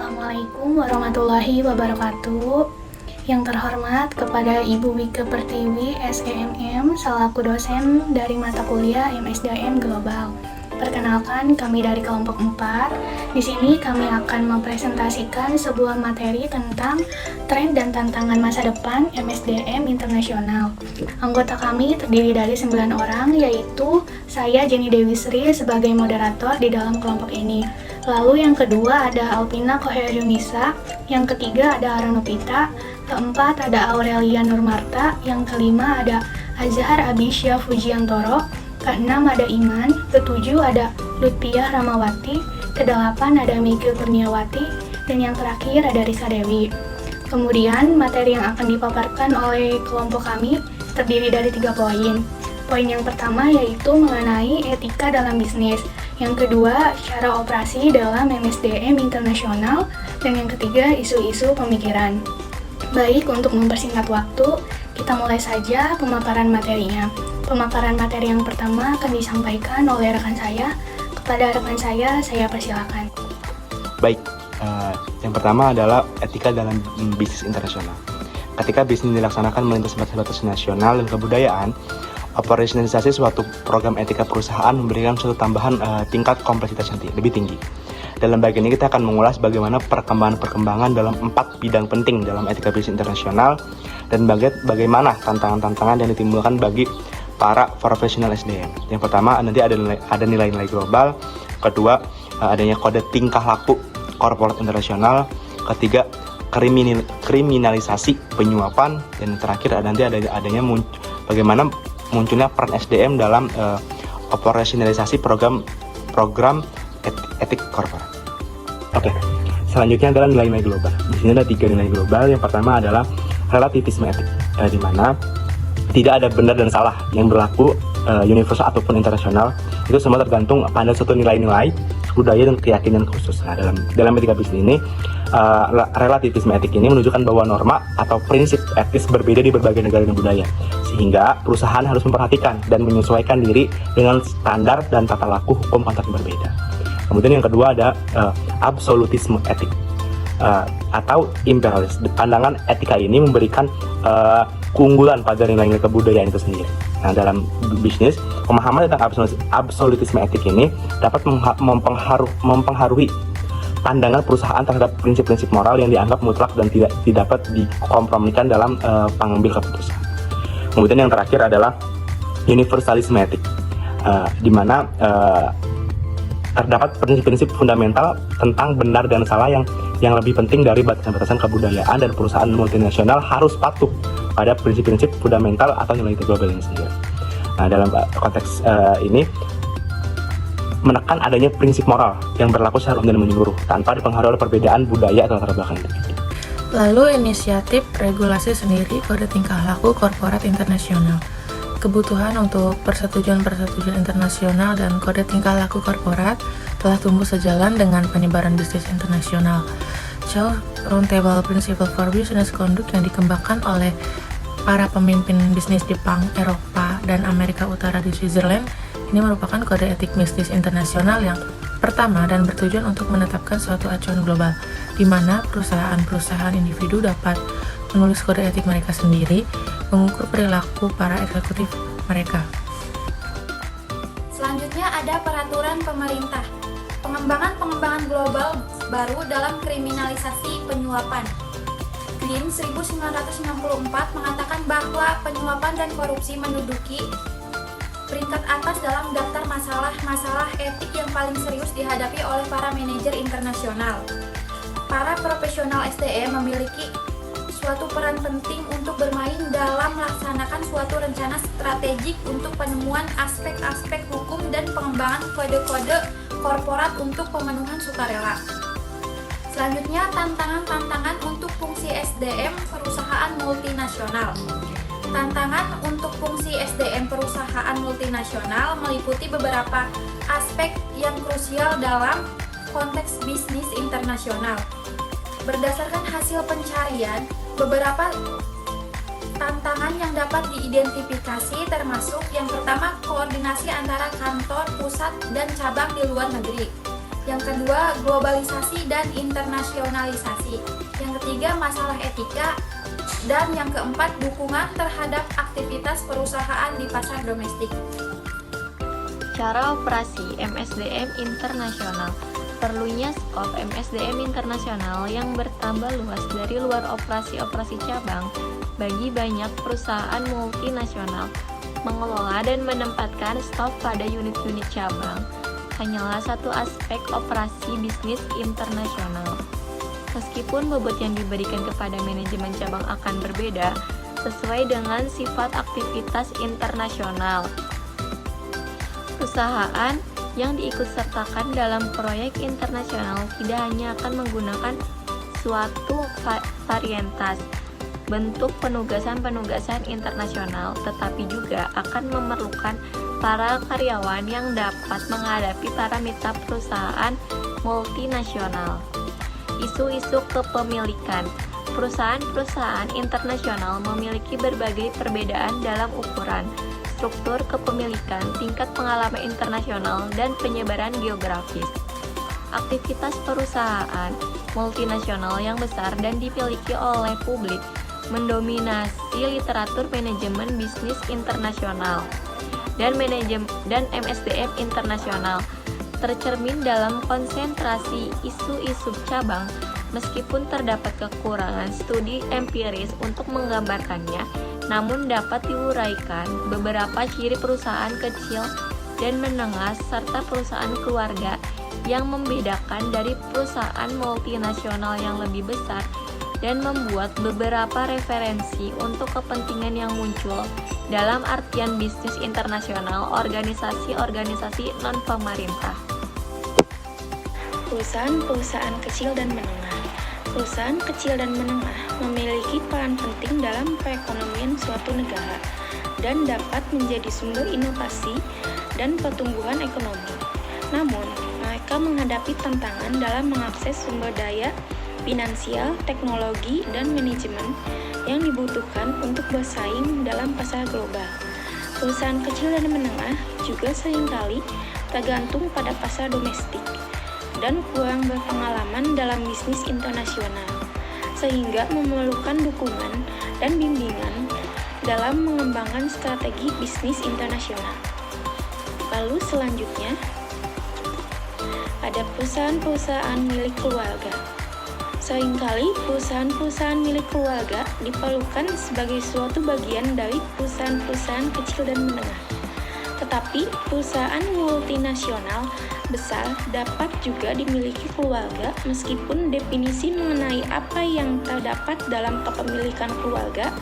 Assalamualaikum warahmatullahi wabarakatuh. Yang terhormat kepada Ibu Wike Pertiwi, SEMM, selaku dosen dari mata kuliah MSDM Global. Perkenalkan, kami dari kelompok 4. Di sini kami akan mempresentasikan sebuah materi tentang tren dan tantangan masa depan MSDM internasional. Anggota kami terdiri dari 9 orang, yaitu saya Jenny Dewi Sri sebagai moderator di dalam kelompok ini. Lalu yang kedua ada Alpina Koheriunisa, yang ketiga ada Aranopita, keempat ada Aurelia Nurmarta, yang kelima ada Azhar Abisya Fujiantoro, keenam ada Iman, ketujuh ada Lutfiah Ramawati, kedelapan ada Miki Kurniawati, dan yang terakhir ada Risa Dewi. Kemudian materi yang akan dipaparkan oleh kelompok kami terdiri dari 3 poin. Poin yang pertama yaitu mengenai etika dalam bisnis, yang kedua cara operasi dalam MSDM internasional, dan yang ketiga isu-isu pemikiran. Baik, untuk mempersingkat waktu, kita mulai saja pemaparan materinya. Pemaparan materi yang pertama akan disampaikan oleh rekan saya. Kepada rekan saya persilakan. Baik, yang pertama adalah etika dalam bisnis internasional. Ketika bisnis dilaksanakan melintas batas-batas nasional dan kebudayaan, operasionalisasi suatu program etika perusahaan memberikan suatu tambahan tingkat kompleksitas yang lebih tinggi. Dalam bagian ini kita akan mengulas bagaimana perkembangan dalam 4 bidang penting dalam etika bisnis internasional dan bagaimana tantangan-tantangan yang ditimbulkan bagi para profesional SDM. Yang pertama nanti ada nilai-nilai global, kedua adanya kode tingkah laku korporat internasional, ketiga kriminalisasi penyuapan, dan terakhir nanti adanya bagaimana munculnya peran SDM dalam operasionalisasi program etik korporat. Oke, selanjutnya adalah nilai-nilai global. Di sini ada 3 nilai global. Yang pertama adalah relativisme etik, di mana tidak ada benar dan salah yang berlaku universal ataupun internasional. Itu semua tergantung pada suatu nilai-nilai, budaya dan keyakinan khusus. Nah, dalam etika bisnis ini, relativisme etik ini menunjukkan bahwa norma atau prinsip etis berbeda di berbagai negara dan budaya, sehingga perusahaan harus memperhatikan dan menyesuaikan diri dengan standar dan tata laku hukum kontrak yang berbeda. Kemudian yang kedua ada absolutisme etik atau imperialis. Pandangan etika ini memberikan keunggulan pada nilai-nilai kebudayaan itu sendiri. Nah, dalam bisnis, pemahaman tentang absolutisme etik ini dapat mempengaruhi pandangan perusahaan terhadap prinsip-prinsip moral yang dianggap mutlak dan tidak dapat dikompromikan dalam pengambil keputusan. Kemudian yang terakhir adalah universalisme etik, di mana terdapat prinsip-prinsip fundamental tentang benar dan salah yang lebih penting dari batasan-batasan kebudayaan, dan perusahaan multinasional harus patuh pada prinsip-prinsip fundamental atau nilai global ini sendiri. Nah, dalam konteks ini menekan adanya prinsip moral yang berlaku secara umum dan menyeluruh tanpa dipengaruhi oleh perbedaan budaya atau latar belakang individu. Lalu inisiatif regulasi sendiri kode tingkah laku korporat internasional. Kebutuhan untuk persetujuan internasional dan kode tingkah laku korporat telah tumbuh sejalan dengan penyebaran bisnis internasional. Chow Roundtable Principle for Business Conduct yang dikembangkan oleh para pemimpin bisnis Jepang, Eropa, dan Amerika Utara di Switzerland ini merupakan kode etik bisnis internasional yang pertama dan bertujuan untuk menetapkan suatu acuan global, di mana perusahaan-perusahaan individu dapat menulis kode etik mereka sendiri, mengukur perilaku para eksekutif mereka. Selanjutnya ada peraturan pemerintah. Pengembangan global baru dalam kriminalisasi penyuapan. Green 1964 mengatakan bahwa penyuapan dan korupsi menduduki peringkat atas dalam daftar masalah etik yang paling serius dihadapi oleh para manajer internasional. Para profesional SDM memiliki suatu peran penting untuk bermain dalam melaksanakan suatu rencana strategik untuk penemuan aspek-aspek hukum dan pengembangan kode-kode korporat untuk pemenuhan sukarela. Selanjutnya, tantangan-tantangan untuk fungsi SDM perusahaan multinasional. Tantangan untuk fungsi SDM perusahaan multinasional meliputi beberapa aspek yang krusial dalam konteks bisnis internasional. Berdasarkan hasil pencarian, beberapa tantangan yang dapat diidentifikasi termasuk yang pertama, koordinasi antara kantor pusat dan cabang di luar negeri. Yang kedua, globalisasi dan internasionalisasi. Yang ketiga, masalah etika. Dan yang keempat, dukungan terhadap aktivitas perusahaan di pasar domestik. Cara operasi MSDM internasional. Perlunya skop MSDM internasional yang bertambah luas dari luar operasi-operasi cabang bagi banyak perusahaan multinasional. Mengelola dan menempatkan stok pada unit-unit cabang hanyalah satu aspek operasi bisnis internasional. Meskipun bobot yang diberikan kepada manajemen cabang akan berbeda sesuai dengan sifat aktivitas internasional. Perusahaan yang diikutsertakan dalam proyek internasional tidak hanya akan menggunakan suatu varietas bentuk penugasan-penugasan internasional, tetapi juga akan memerlukan para karyawan yang dapat menghadapi parameter perusahaan multinasional. Isu-isu kepemilikan. Perusahaan-perusahaan internasional memiliki berbagai perbedaan dalam ukuran, struktur kepemilikan, tingkat pengalaman internasional, dan penyebaran geografis. Aktivitas perusahaan multinasional yang besar dan dimiliki oleh publik mendominasi literatur manajemen bisnis internasional dan MSDM internasional, tercermin dalam konsentrasi isu-isu cabang. Meskipun terdapat kekurangan studi empiris untuk menggambarkannya, namun dapat diuraikan beberapa ciri perusahaan kecil dan menengah serta perusahaan keluarga yang membedakan dari perusahaan multinasional yang lebih besar, dan membuat beberapa referensi untuk kepentingan yang muncul dalam artian bisnis internasional, organisasi-organisasi non-pemerintah. Perusahaan-perusahaan kecil dan menengah. Perusahaan kecil dan menengah memiliki peran penting dalam perekonomian suatu negara dan dapat menjadi sumber inovasi dan pertumbuhan ekonomi. Namun, mereka menghadapi tantangan dalam mengakses sumber daya finansial, teknologi, dan manajemen yang dibutuhkan untuk bersaing dalam pasar global. Perusahaan kecil dan menengah juga seringkali tergantung pada pasar domestik dan kurang berpengalaman dalam bisnis internasional, sehingga memerlukan dukungan dan bimbingan dalam mengembangkan strategi bisnis internasional. Lalu selanjutnya, ada perusahaan-perusahaan milik keluarga. Seringkali perusahaan-perusahaan milik keluarga diperlukan sebagai suatu bagian dari perusahaan-perusahaan kecil dan menengah. Tetapi perusahaan multinasional besar dapat juga dimiliki keluarga, meskipun definisi mengenai apa yang terdapat dalam kepemilikan keluarga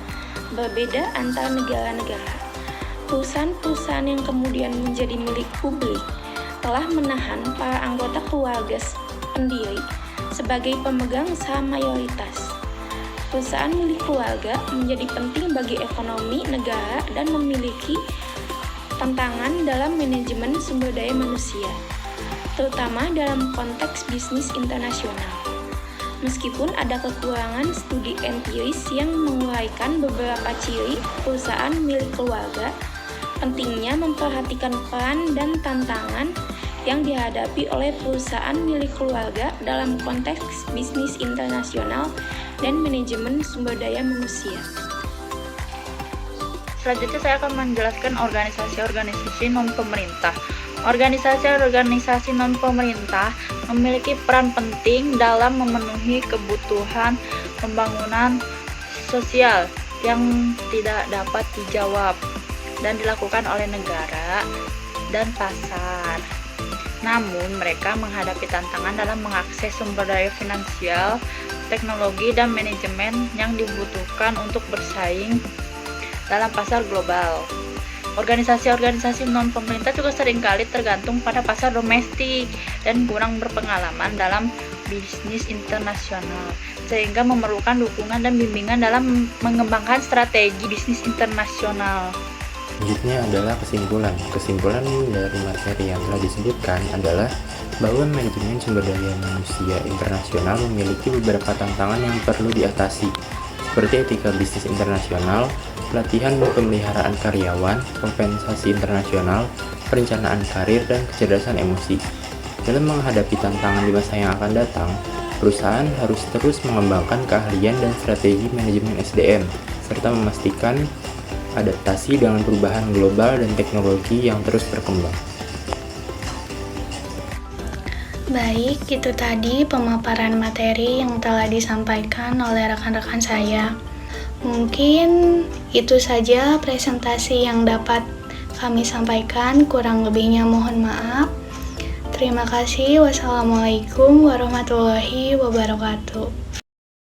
berbeda antar negara-negara. Perusahaan-perusahaan yang kemudian menjadi milik publik telah menahan para anggota keluarga pendiri sebagai pemegang saham mayoritas. Perusahaan milik keluarga menjadi penting bagi ekonomi negara dan memiliki tantangan dalam manajemen sumber daya manusia, terutama dalam konteks bisnis internasional. Meskipun ada kekurangan studi empiris yang menguraikan beberapa ciri perusahaan milik keluarga, pentingnya memperhatikan peran dan tantangan yang dihadapi oleh perusahaan milik keluarga dalam konteks bisnis internasional dan manajemen sumber daya manusia. Selanjutnya saya akan menjelaskan organisasi-organisasi non-pemerintah. Organisasi-organisasi non-pemerintah memiliki peran penting dalam memenuhi kebutuhan pembangunan sosial yang tidak dapat dijawab dan dilakukan oleh negara dan pasar. Namun, mereka menghadapi tantangan dalam mengakses sumber daya finansial, teknologi, dan manajemen yang dibutuhkan untuk bersaing dalam pasar global. Organisasi-organisasi non-pemerintah juga seringkali tergantung pada pasar domestik dan kurang berpengalaman dalam bisnis internasional, sehingga memerlukan dukungan dan bimbingan dalam mengembangkan strategi bisnis internasional. Selanjutnya adalah kesimpulan. Kesimpulan dari materi yang telah disebutkan adalah bahwa manajemen sumber daya manusia internasional memiliki beberapa tantangan yang perlu diatasi, seperti etika bisnis internasional, pelatihan dan pemeliharaan karyawan, kompensasi internasional, perencanaan karir, dan kecerdasan emosi. Dalam menghadapi tantangan di masa yang akan datang, perusahaan harus terus mengembangkan keahlian dan strategi manajemen SDM, serta memastikan adaptasi dengan perubahan global dan teknologi yang terus berkembang. Baik, itu tadi pemaparan materi yang telah disampaikan oleh rekan-rekan saya. Mungkin itu saja presentasi yang dapat kami sampaikan, kurang lebihnya mohon maaf. Terima kasih. Wassalamualaikum warahmatullahi wabarakatuh.